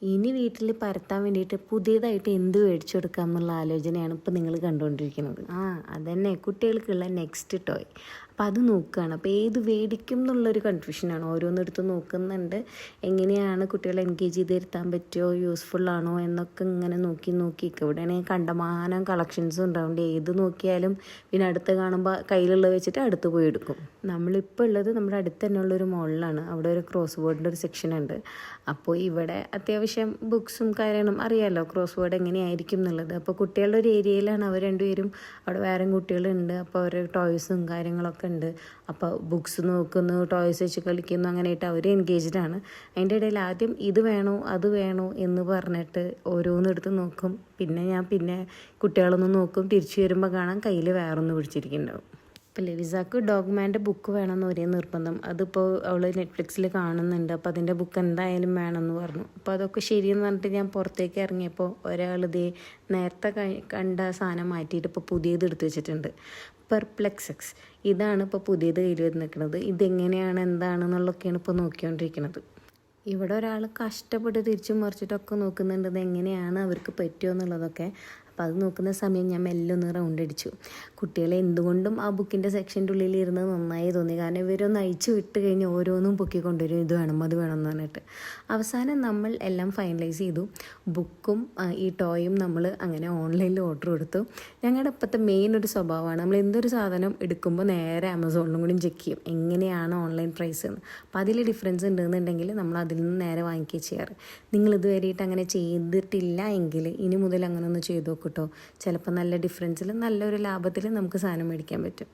ഇനി വീട്ടിൽ പരത്താൻ വേണ്ടിയിട്ട് പുതിയതായിട്ട് എന്ത് മേടിച്ചു കൊടുക്കാം എന്നുള്ള ആലോചനയാണ് ഇപ്പോൾ നിങ്ങൾ കണ്ടുകൊണ്ടിരിക്കുന്നത്. അതന്നെ കുട്ടികൾക്കുള്ള നെക്സ്റ്റ് ടോയ്. അപ്പോൾ അത് നോക്കുകയാണ്. അപ്പോൾ ഏത് മേടിക്കും എന്നുള്ളൊരു കൺഫ്യൂഷനാണ്. ഓരോന്നെടുത്ത് നോക്കുന്നുണ്ട്. എങ്ങനെയാണ് കുട്ടികളെ എൻഗേജ് ചെയ്ത് ഇരുത്താൻ പറ്റുമോ, യൂസ്ഫുള്ളാണോ എന്നൊക്കെ ഇങ്ങനെ നോക്കി ഇവിടെയാണെങ്കിൽ കണ്ടമാനം കളക്ഷൻസും ഉണ്ടാവുന്നുണ്ട്. ഏത് നോക്കിയാലും പിന്നെ അടുത്ത് കാണുമ്പോൾ കയ്യിലുള്ളത് വെച്ചിട്ട് അടുത്ത് പോയി എടുക്കും. നമ്മളിപ്പോൾ ഉള്ളത് നമ്മുടെ അടുത്ത് തന്നെ ഉള്ളൊരു മോളിലാണ്. അവിടെ ഒരു ക്രോസ് വേർഡിൻ്റെ ഒരു സെക്ഷൻ ഉണ്ട്. അപ്പോൾ ഇവിടെ അത്യാവശ്യം ബുക്സും കാര്യങ്ങളും അറിയാമല്ലോ, ക്രോസ് വേർഡ് എങ്ങനെയായിരിക്കും എന്നുള്ളത്. അപ്പോൾ കുട്ടികളുടെ ഒരു ഏരിയയിലാണ് അവർ രണ്ടുപേരും. അവിടെ വേറെ കുട്ടികളുണ്ട്. അപ്പോൾ അവർ ടോയ്സും കാര്യങ്ങളൊക്കെ ഉണ്ട്. അപ്പോൾ ബുക്സ് നോക്കുന്നു, ടോയ്സ് വെച്ച് കളിക്കുന്നു, അങ്ങനെയായിട്ട് അവർ എൻഗേജ്ഡാണ്. അതിൻ്റെ ഇടയിൽ ആദ്യം ഇത് വേണോ അത് വേണോ എന്ന് പറഞ്ഞിട്ട് ഓരോന്നെടുത്ത് നോക്കും. പിന്നെ കുട്ടികളൊന്ന് നോക്കും. തിരിച്ചു വരുമ്പോൾ കാണാം കയ്യിൽ വേറൊന്ന് പിടിച്ചിരിക്കുന്നുണ്ടാവും. ഇപ്പോൾ ലിവിസാക്ക് ഡോഗ്മാൻ്റെ ബുക്ക് വേണമെന്ന് ഒരേ നിർബന്ധം. അതിപ്പോൾ അവൾ നെറ്റ്ഫ്ലിക്സിൽ കാണുന്നുണ്ട്. അപ്പോൾ അതിൻ്റെ ബുക്ക് എന്തായാലും വേണമെന്ന് പറഞ്ഞു. അപ്പോൾ അതൊക്കെ ശരിയെന്ന് പറഞ്ഞിട്ട് ഞാൻ പുറത്തേക്ക് ഇറങ്ങിയപ്പോൾ ഒരാളിതേ നേരത്തെ കണ്ട സാധനം മാറ്റിയിട്ട് ഇപ്പോൾ പുതിയത് എടുത്ത് വെച്ചിട്ടുണ്ട്. പെർപ്ലെക്സെക്സ് ഇതാണ് ഇപ്പോൾ പുതിയത് കയ്യിൽ വന്ന് നിൽക്കുന്നത്. ഇതെങ്ങനെയാണ് എന്താണെന്നുള്ളതൊക്കെയാണ് ഇപ്പോൾ നോക്കിക്കൊണ്ടിരിക്കുന്നത്. ഇവിടെ ഒരാൾ കഷ്ടപ്പെട്ട് തിരിച്ചും മറിച്ചിട്ടൊക്കെ നോക്കുന്നുണ്ട് ഇത് എങ്ങനെയാണ് അവർക്ക് പറ്റുമോ എന്നുള്ളതൊക്കെ. അപ്പോൾ അത് നോക്കുന്ന സമയം ഞാൻ മെല്ലെ ഒന്ന് റൗണ്ട് അടിച്ചു. കുട്ടികളെ എന്തുകൊണ്ടും ആ ബുക്കിൻ്റെ സെക്ഷൻ്റെ ഉള്ളിൽ ഇരുന്ന് നന്നായി തോന്നി. കാരണം ഇവരൊന്ന് അയച്ചു വിട്ട് കഴിഞ്ഞ് ഓരോന്നും പൊക്കിക്കൊണ്ടുവരും, ഇത് വേണം അത് വേണം എന്ന് പറഞ്ഞിട്ട്. അവസാനം നമ്മൾ എല്ലാം ഫൈനലൈസ് ചെയ്തു. ബുക്കും ഈ ടോയും നമ്മൾ അങ്ങനെ ഓൺലൈനിൽ ഓർഡർ കൊടുത്തു. ഞങ്ങളുടെ ഇപ്പോഴത്തെ മെയിൻ ഒരു സ്വഭാവമാണ്, നമ്മൾ എന്തൊരു സാധനം എടുക്കുമ്പോൾ നേരെ ആമസോണിലും കൂടി ചെക്ക് ചെയ്യും എങ്ങനെയാണ് ഓൺലൈൻ പ്രൈസ് എന്ന്. അപ്പോൾ അതിൽ ഡിഫറൻസ് ഉണ്ടെന്നുണ്ടെങ്കിൽ നമ്മൾ അതിൽ നിന്ന് നേരെ വാങ്ങിക്കുക ചെയ്യാറ്. നിങ്ങൾ ഇതുവരെയായിട്ട് അങ്ങനെ ചെയ്തിട്ടില്ല എങ്കിൽ ഇനി മുതൽ അങ്ങനെ ഒന്ന് ചെയ്ത് നോക്കട്ടോ. ചിലപ്പോൾ നല്ല ഡിഫറൻസിൽ നല്ലൊരു ലാഭത്തിൽ നമുക്ക് സാധനം മേടിക്കാൻ പറ്റും.